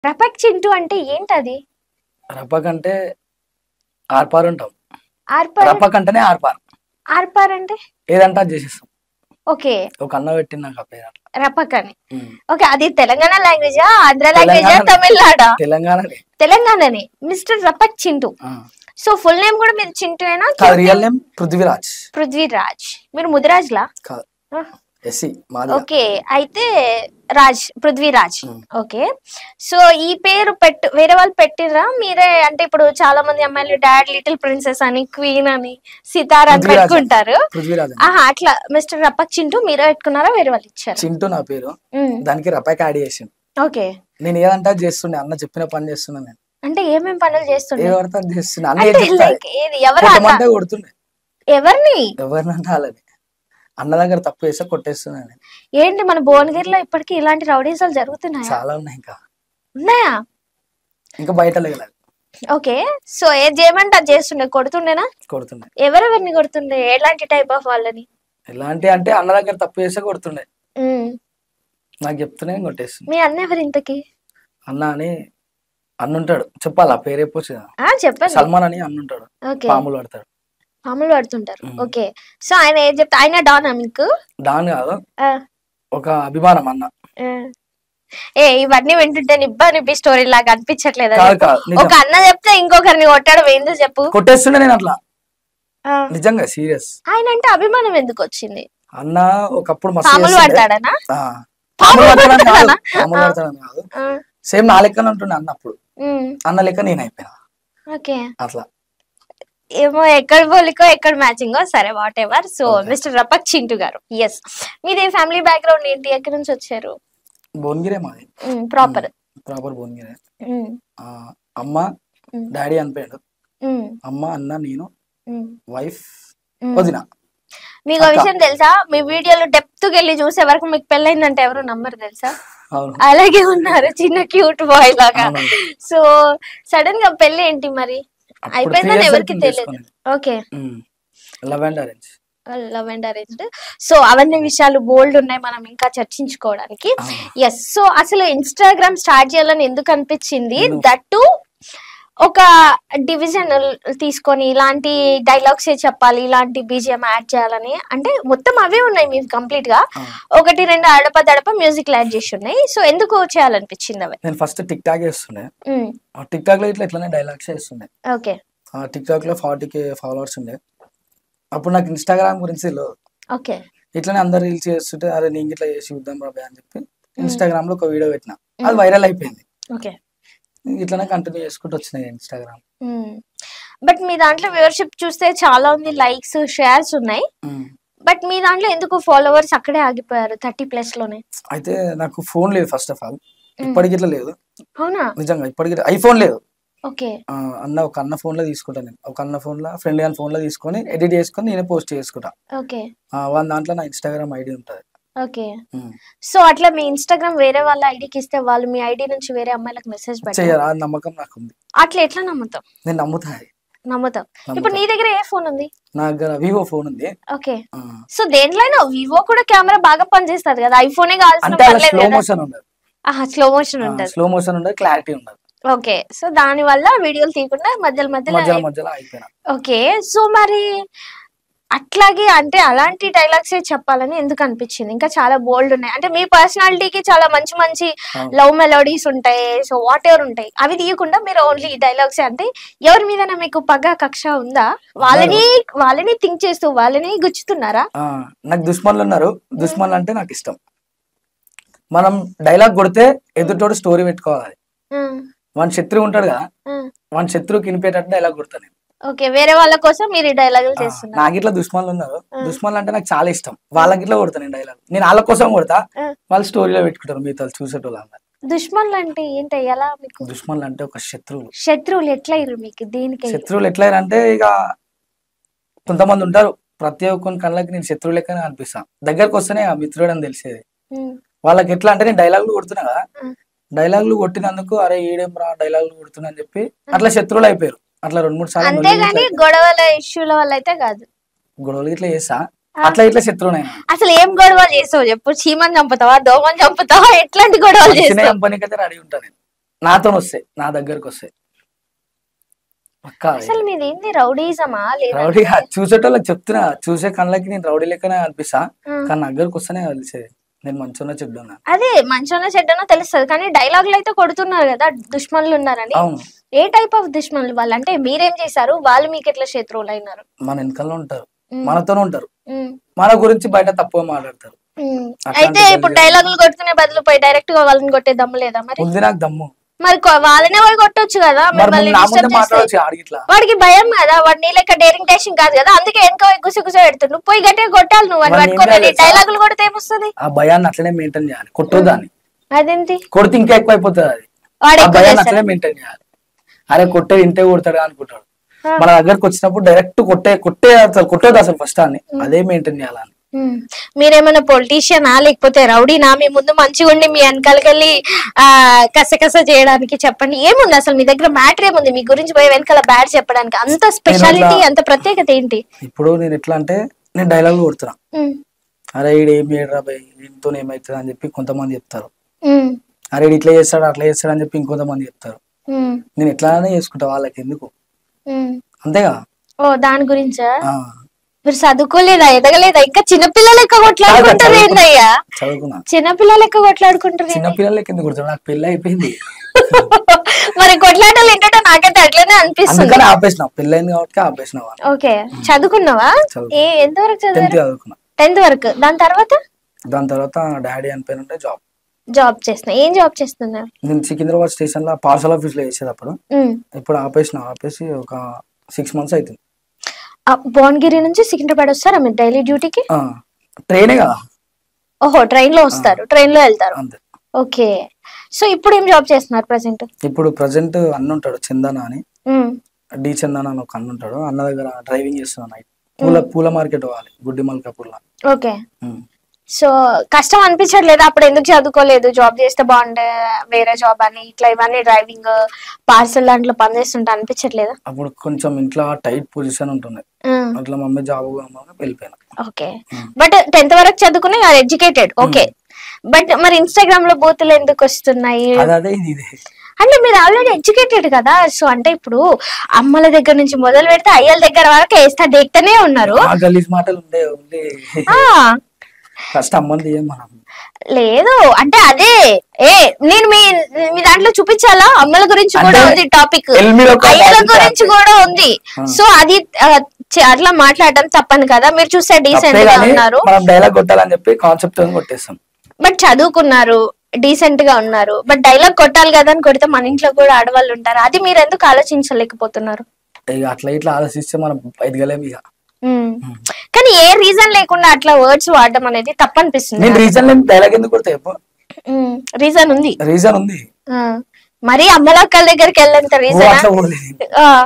రపక్ చింటూ అంటే ఏంటది? రపక్ అంటే ఆర్పార్ ఉంటాం. ఆర్పార్ రపక్ అంటేనే ఆర్పార్. ఆర్పార్ అంటే ఏదంటే అది చేసేస్తాం. ఓకే. ఒక అన్న పెట్టింది నాకు ఆ పేరు అట్లా. రపక్ అని. ఓకే. అది తెలంగాణ లాంగ్వేజా, ఆంధ్ర లాంగ్వేజా, తెలంగాణ తమిళనాడా? తెలంగాణనే. తెలంగాణనే. Mr Rapak Chintu. So full name కూడా మీరు చింటూయేనా? కాదు, రియల్ నేమ్ పృథ్వీరాజ్. పృథ్వీరాజ్. మీరు ముదిరాజ్లా? కాదు, ఎస్సీ మాది. ఓకే. అయితే రాజ్, పృథ్వీరాజ్. ఓకే. సో ఈ పేరు వేరే వాళ్ళు పెట్టిరా మీరే? అంటే ఇప్పుడు చాలా మంది అమ్మాయిలు డాడ్ లిటిల్ ప్రిన్సెస్ అని, క్వీన్ అని, సితారా అని పెట్టుకుంటారు. ఆహా, అట్లా మిస్టర్ రపక్ చింటూ మీరే పెట్టుకున్నారా, వేరే వాళ్ళు ఇచ్చారు? చింటూ నా పేరు, దానికి రపక్ యాడ్ చేసిండు. ఓకే. నేను ఏదంటే చేస్తుండే, అన్న చెప్పిన పని చేస్తున్నా. నేను అంటే ఏమేం పనులు చేస్తుండే? చేస్తున్నా, కొడుతుండే. ఎవరిని? ఎవరినంటే వాళ్ళని. అన్న దగ్గర తప్పు చేస్తే కొట్టేస్తున్నాను. ఏంటి మన భువనగిరిలో ఇప్పటికీ ఇలాంటి రౌడీసాలు జరుగుతున్నాయి? చాలా ఉన్నాయి. ఇంకా ఉన్నాయా? ఇంకా బయట లేదు. ఓకే. సో ఏది చేయమంటే అది చేస్తుండే, కొడుతుండేనా? కొడుతుండే. ఎవరెవరిని కొడుతుండే? ఎలాంటి టైప్ ఆఫ్ వాళ్ళని? ఎలాంటి అంటే అన్న దగ్గర తప్పు చేస్తే కొడుతుండే, నాకు చెప్తూనే కొట్టేస్తుంది. మీ అన్న ఎవరు ఇంతకి? అన్న అని అన్నుంటాడు, చెప్పాలా పేరు చెప్పొచ్చు కదా. చెప్పండి. సల్మాన్ అని అన్నుంటాడు, పాములు పడతాడు. పాములు పడుతుంటారు. ఓకే. సో ఆయన ఏం చెప్తా? ఆయన డానా మీకు? డాన్ కాదు, ఒక అభిమానం అన్న. ఇవన్నీ వింటుంటే నిబ్బా నిబ్బి స్టోరీ లాగా అనిపించట్లేదు. ఒక అన్న చెప్తే ఇంకొకరిని కొట్టాడు, ఏందో చెప్పు. కొట్టేస్తుండే నేను అట్లా, నిజంగా సీరియస్. ఆయన అంటే అభిమానం ఎందుకు వచ్చింది? అన్న ఒకప్పుడు పాములు పడతాడనా? పాములు పడతాడని కాదు, సేమ్ నా లెక్కన ఉంటుండే అన్న. అప్పుడు అన్న లెక్క నేను అయిపోయినా. ఓకే. అట్లా ఏమో ఎక్కడ పోలికో ఎక్కడ మ్యాచింగో, సరే whatever. So Mr Rapak Chintu గారు, ఎస్, మీది ఫ్యామిలీ బ్యాక్గ్రౌండ్ ఏంటి? ఎక్కడి నుంచి వచ్చారు? భువనగిరే మాది. ప్రాపర్ భువనగిరే. అమ్మ డాడీ అనిపోయాడు. అమ్మ, అన్న, నేను, వైఫ్, వదిన. మీకు ఒక విషయం తెలుసా? మీ వీడియోలో డెప్త్ వెళ్ళి చూసే వరకు మీకు పెళ్ళైందంటే ఎవరు నమ్మరు తెలుసా? అలాగే ఉన్నారు, చిన్న క్యూట్ బాయ్ లాగా. సో సడన్ గా పెళ్లి ఏంటి మరి? అయిపోయిందని ఎవరికి తెలియదు. Okay. Love and arrange. Love and arranged. So అవన్నీ విషయాలు బోల్డ్ ఉన్నాయి మనం ఇంకా చర్చించుకోవడానికి. ఎస్. సో అసలు ఇన్స్టాగ్రామ్ స్టార్ట్ చేయాలని ఎందుకు అనిపించింది? దట్టు ఒక డివిజన్ తీసుకొని ఇలాంటి డైలాగ్స్ చెప్పాలి, ఇలాంటి బీజిఎం యాడ్ చేయాలని, అంటే మొత్తం అవే ఉన్నాయి మీకు కంప్లీట్ గా. ఒకటి రెండు అడప మ్యూజిక్ యాడ్ చేసి ఉన్నాయి. సో ఎందుకు చేయాలనిపించింది అవి? నేను ఫస్ట్ టిక్ టాక్ చేస్తుండే. టిక్ టాక్ లో ఇట్లానే డైలాగ్స్ చేస్తుండే. ఓకే. టిక్ టాక్ లో 40K ఫాలోవర్స్ ఉండే. అప్పుడు నాకు ఇన్స్టాగ్రామ్ గురించి తెలియదు. ఓకే. ఇట్లానే అందరు రీల్స్ చేస్తుంటే, అరే నేను ఇట్లా చేసి చూద్దాం రాబే అని చెప్పి ఇన్స్టాగ్రామ్ లో ఒక వీడియో పెట్టిన, అది వైరల్ అయిపోయింది. ఓకే. ఇట్లానే కంటిన్యూ చేసుకుంటూ వచ్చినాయి ఇన్స్టాగ్రామ్. బట్ మీ దాంట్లో వ్యూవర్షిప్ చూస్తే చాలా ఉంది, లైక్స్ షేర్స్ ఉన్నాయి. బట్ మీ దాంట్లో ఎందుకు ఫాలోవర్స్ అక్కడే ఆగిపోయారు 30+ లోనే? అయితే నాకు ఫోన్ లేదు ఫస్ట్ ఆఫ్ ఆల్, ఇప్పటికి ఇట్లా లేదు. అవునా? నిజంగా ఇప్పటికి ఐఫోన్ లేదు. ఓకే. ఒక అన్న ఫోన్ లో తీసుకుంటా నేను, ఒక అన్న ఫోన్ లో ఫ్రెండ్ గాని ఫోన్ లో తీసుకొని ఎడిట్ చేసుకొని నేనే పోస్ట్ చేసుకుంటా. ఓకే. దాంట్లో నా ఇన్స్టాగ్రామ్ ఐడి ఉంటది. ఓకే. సో అట్లా మీ ఇన్స్టాగ్రామ్ వేరే వాళ్ళ ఐడికి ఇస్తే వాళ్ళు మీ ఐడి నుంచి వేరే అమ్మాయిలకు మెసేజ్ పెట్టారు. ఆ నమ్మకం నాకు ఉంది. అట్లా ఎట్లా నమ్ముతాం? నేను నమ్ముతాను. ఇప్పుడు నీ దగ్గర ఏ ఫోన్ ఉంది? నా దగ్గర వివో ఫోన్ ఉంది. ఓకే. సో దేంట్లో వివో కూడా కెమెరా బాగా పనిచేస్తుంది కదా, ఐఫోనే కావాల్సిన స్లో మోషన్ ఉండదు. స్లో మోషన్ ఉండదు. స్లో మోషన్ ఉండదు, క్లారిటీ ఉండదు. ఓకే. సో దాని వల్ల వీడియోలు తీయకుండా మధ్యలో అయిపోయినా. ఓకే. సో మరి అట్లాగే అంటే అలాంటి డైలాగ్స్ చెప్పాలని ఎందుకు అనిపించింది? ఇంకా చాలా బోల్డ్ ఉన్నాయి, అంటే మీ పర్సనాలిటీకి చాలా మంచి మంచి లవ్ మెలోడీస్ ఉంటాయి, సో వాట్ ఎవర్ ఉంటాయి, అవి తీయకుండా మీరు ఓన్లీ డైలాగ్స్. అంటే ఎవరి మీద మీకు పగ కక్ష ఉందా? వాళ్ళని థింక్ చేస్తూ వాళ్ళని గుచ్చుతున్నారా? నాకు దుష్మన్లు ఉన్నారు. దుష్మన్లు అంటే నాకు ఇష్టం. మనం డైలాగ్ కొడితే ఎదుటోడు స్టోరీ పెట్టుకోవాలి. వాని శత్రువు ఉంటాడు కదా, వాని శత్రువుకి వినిపేటట్టు డైలాగ్ కొడతాను నేను. ఓకే. వేరే వాళ్ళ కోసం మీరు డైలాగులు చేస్తున్నారు. నాకు ఇట్లా దుష్మన్లు ఉన్నారు. దుష్మన్లు అంటే నాకు చాలా ఇష్టం. వాళ్ళకి ఇట్లా కొడతాను నేను డైలాగ్. నేను వాళ్ళ కోసం కొడతా, వాళ్ళు స్టోరీలో పెట్టుకుంటారు మిగతా చూసేటోళ్ళు. దుష్మన్లు అంటే ఏంటి? ఎలా మీకు? దుష్మన్లు అంటే ఒక శత్రువులు. శత్రువులు ఎట్లా అయ్యారు మీకు? దీనికి శత్రువులు ఎట్లా అంటే, ఇక కొంతమంది ఉంటారు ప్రతి ఒక్కరి కళ్ళకి నేను శత్రువు లెక్కనే అనిపిస్తాను. దగ్గరకు వస్తేనే మిత్రుడు అని తెలిసేది. వాళ్ళకి ఎట్లా అంటే, నేను డైలాగులు కొడుతున్నా కదా, డైలాగులు కొట్టినందుకు అరే ఈడేం రా డైలాగులు కొడుతున్నా అని చెప్పి అట్లా శత్రువులు అయిపోయారు. అట్లా 2-3 సార్లు. అంతేగాని గొడవల ఇష్యూల వల్ల అయితే కాదు. గొడవలు ఇట్లా చేస్తా, అట్లా ఇట్లా శత్రువునే. అసలు ఏం గొడవలు చేస్తావు చెప్పు? చీమని చంపుతావా, దోమని చంపుతావా, ఎట్లాంటి గొడవలు చేస్తావు? కంపెనీకి అయితే రెడీ ఉంటా నేను. నాతో వస్తాయి, నా దగ్గరకు వస్తాయి పక్కా. అసలు మీది ఏంది రౌడీజమా లేదా? రౌడీ చూసేటోళ్ళకి చెప్తున్నా, చూసే కళ్ళకి నేను రౌడీ లెక్కనే అనిపిస్తా, కానీ నా దగ్గరకు వస్తేనే తెలిసేది నేను మంచిగా చెడ్డున్నా. అదే మంచిగా చెడ్డనో తెలుస్తుంది, కానీ డైలాగులు అయితే కొడుతున్నారు కదా దుష్మన్లు ఉన్నారని. అవును. ఏ టైప్ ఆఫ్ దుష్మన్లు వాళ్ళు? అంటే మీరేం చేశారు, వాళ్ళు మీకు ఎట్లా శత్రువులు అయినారు? మన వెనకాల ఉంటారు, మనతోనే ఉంటారు, మన గురించి బయట తప్పుగా మాట్లాడతారు. అయితే ఇప్పుడు డైలాగులు కొడుతునే బదులు పోయి డైరెక్ట్ గా వాళ్ళని కొట్టే దమ్ము లేదా మరి? ఉంది నాకు దమ్ము. మరి వాళ్ళనే పోయి కొట్టొచ్చు కదా. వాడికి భయం కదా, వాడు నీ లెక్క డేరింగ్ టేషన్ కాదు కదా, అందుకే వెనక పోయి గుసి గుస పెడుతుంది. నువ్వు పోయి గట్టిగా కొట్టాలి, నువ్వు అని పట్టుకోవాలి. డైలాగులు కొడితే ఏమొస్తుంది? ఆ భయాన్ని అట్లనే మెయింటైన్ చేయాలి, కొట్టోదాన్ని. అదేంటి కొడితే ఇంకా ఎక్కువ అయిపోతుంది అది. భయాన్ని అట్లనే మెయింటైన్ చేయాలి. అరే కొట్టేది ఇంటే కొడతాడు అనుకుంటాడు, మన దగ్గరకు వచ్చినప్పుడు డైరెక్ట్ కొట్టేది అసలు ఫస్ట్ అని అదే మెయింటైన్ చేయాలని. మీరేమైనా పొలిటీషియనా లేకపోతే రౌడీనా? మీ ముందు మంచిగా ఉండి మీ వెనకాలకెళ్ళి కసకస చేయడానికి చెప్పండి. ఏముంది అసలు మీ దగ్గర మ్యాటర్ ఏముంది? మీ గురించి పోయి వెనకాల బ్యాడ్ చెప్పడానికి అంత స్పెషాలిటీ, అంత ప్రత్యేకత ఏంటి? ఇప్పుడు నేను ఎట్లా అంటే నేను డైలాగ్ కొడుతున్నా, అరే ఈడు ఏం చేయడరా భయ్, వీటితో ఏమైతుంది అని చెప్పి కొంతమంది చెప్తారు. అరే ఇట్లా చేస్తాడు అట్లా చేస్తాడు అని చెప్పి ఇంకొంతమంది చెప్తారు. నేను ఎట్లానే చేసుకుంటా, వాళ్ళకి ఎందుకు, అంతేగా. ఓ దాని గురించా? మీరు చదువుకోలేదా, ఎదగలేదా? ఇంకా చిన్నపిల్లలు లెక్క కొట్లాడుకుంటారు ఏందయ్యా? చదువుకున్నా. చిన్నపిల్లలు లెక్క కొట్లాడుకుంటారు. చిన్నపిల్లలు లెక్క ఎందుకు కొడుతున్నా, నాకు పెళ్లి అయిపోయింది. మరి కొట్లాటలు ఏంటంటే నాకైతే అట్లనే అనిపిస్తుంది. ఆపేసిన, పెళ్ళైంది కాబట్టి ఆపేసిన. ఓకే, చదువుకున్నావా? ఎంతవరకు చదువుకున్నా? 10th వరకు. దాని తర్వాత డాడీ అనిపోయినంటే జాబ్ చేస్తున్నా. ఏం జాబ్ చేస్తున్నా? నేను సికింద్రాబాద్ స్టేషన్ లో పార్సల్ ఆఫీస్ లో చేసేటప్పుడు. ఇప్పుడు ఆపేసి ఒక 6 months అవుతుంది. భువనగిరి నుంచి సికింద్రాబాద్ వస్తారా మీరు డైలీ డ్యూటీకి? ట్రైనే కదా. ఓహో, ట్రైన్ లో వస్తారు, ట్రైన్ లో వెళ్తారు. ఓకే. సో ఇప్పుడు ఏం జాబ్ చేస్తున్నారు ప్రెసెంట్? ఇప్పుడు ప్రెసెంట్ అన్న ఉంటాడు, చందన అని, డి చందన అని ఒక అన్న ఉంటాడు. అన్న దగ్గర డ్రైవింగ్ చేస్తున్నాను. పూల మార్కెట్ పోవాలి, గుడ్డి మల్కాపూర్ లో. ఓకే. సో కష్టం అనిపించట్లేదు? అప్పుడు ఎందుకు చదువుకోలేదు, జాబ్ చేస్తే బాగుండే, వేరే జాబ్ అని ఇట్లా ఇవన్నీ డ్రైవింగ్ పార్సల్ దాంట్లో పనిచేస్తుంటే అనిపించట్లేదు? అప్పుడు కొంచెం ఇంట్లో టైట్ పొజిషన్ ఉంటుంది, అట్లా మమ్మీ జాబ్ వెళ్ళిపోయినా. ఓకే. బట్ 10th వరకు చదువుకుని ఎడ్యుకేటెడ్. ఓకే. బట్ మరి ఇన్స్టాగ్రామ్ లో బూతులు ఎందుకు వస్తున్నాయి? అంటే మీరు ఆల్రెడీ ఎడ్యుకేటెడ్ కదా. సో అంటే ఇప్పుడు అమ్మల దగ్గర నుంచి మొదలు పెడితే అయ్యల దగ్గర వరకు వేస్తా దేక్తనే ఉన్నారు. లేదు అంటే అదే నేను మీ దాంట్లో చూపించాలా? అమ్మల గురించి కూడా ఉంది టాపిక్, అయ్యల గురించి కూడా ఉంది. సో అది అట్లా మాట్లాడటం తప్పని కదా. మీరు చూస్తే డీసెంట్ గా ఉన్నారు, బట్ చదువుకున్నారు, డీసెంట్ గా ఉన్నారు, బట్ డైలాగ్ కొట్టాలి కదా అని కొడితే మన ఇంట్లో కూడా ఆడవాళ్ళు ఉంటారు. అది మీరు ఎందుకు ఆలోచించలేకపోతున్నారు? అట్లా ఇట్లా ఆలోచిస్తే మనం ఎదగలేము ఇక. కానీ ఏ రీజన్ లేకుండా అట్లా వర్డ్స్ వాడడం అనేది తప్పనిపిస్తుంది. రీజన్ ఉంది, రీజన్ ఉంది. మరి అమ్మలక్కల దగ్గరికి వెళ్ళంత రీజన్